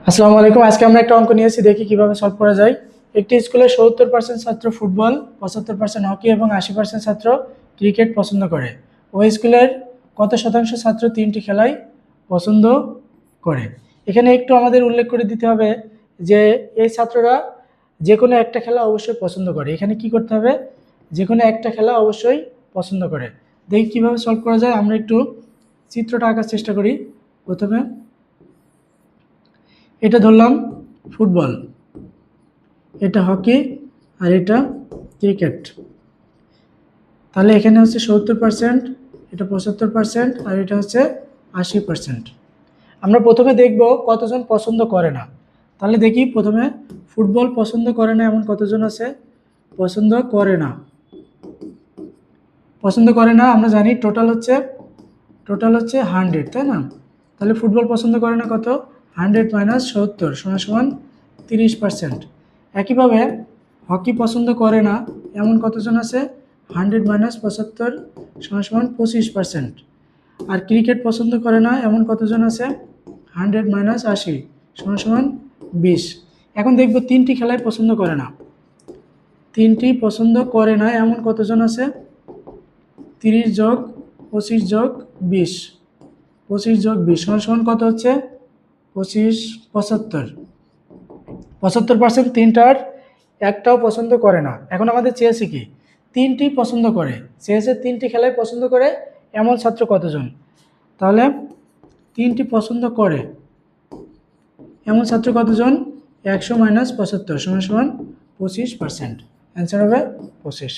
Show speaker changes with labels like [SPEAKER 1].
[SPEAKER 1] আসসালামু আলাইকুম। আজকে আমরা একটা অঙ্ক নিয়েছি, দেখি কিভাবে সলভ করা যায়। একটি স্কুলে 70% ছাত্র ফুটবল, 75% হকি এবং 80% ছাত্র ক্রিকেট পছন্দ করে। ওই স্কুলের কত শতাংশ ছাত্র তিনটি খেলাই পছন্দ করে? এখানে একটু আমাদের উল্লেখ করে দিতে হবে যে এই ছাত্ররা যে কোনো একটা খেলা অবশ্যই পছন্দ করে। এখানে কি করতে হবে? যে কোনো একটা খেলা অবশ্যই পছন্দ করে। দেখি কিভাবে সলভ করা যায়। আমরা একটু চিত্রটা আঁকার চেষ্টা করি। প্রথমে এটা ধরলাম ফুটবল, এটা হকি, আর এটা ক্রিকেট। তাহলে এখানে হচ্ছে 70%, এটা 75%, আর এটা হচ্ছে 80%। আমরা প্রথমে দেখব কতজন পছন্দ করে না। তাহলে দেখি প্রথমে ফুটবল পছন্দ করে না এমন কতজন আছে? পছন্দ করে না, পছন্দ করে না আমরা জানি টোটাল হচ্ছে 100, তাই না? তাহলে ফুটবল পছন্দ করে না কত? 100 - 70 = 30%। একইভাবে হকি পছন্দ করে না এমন কতজন আছে? 100 - 75 = 25%। আর ক্রিকেট পছন্দ করে না এমন কতজন আছে? 100 - 80 = 20। এখন দেখব তিনটি খেলায় পছন্দ করে না। তিনটি পছন্দ করে না এমন কতজন আছে? 30 + 25 + 20, 25 + 20 = কত হচ্ছে? 25, 75। 75% তিনটার একটাও পছন্দ করে না। এখন আমাদের চেয়েছে কি? তিনটি পছন্দ করে, চেয়েছে তিনটি খেলায় পছন্দ করে এমন ছাত্র কতজন? তাহলে তিনটি পছন্দ করে এমন ছাত্র কতজন? 100 - 75 = 25%। অ্যান্সার হবে 25।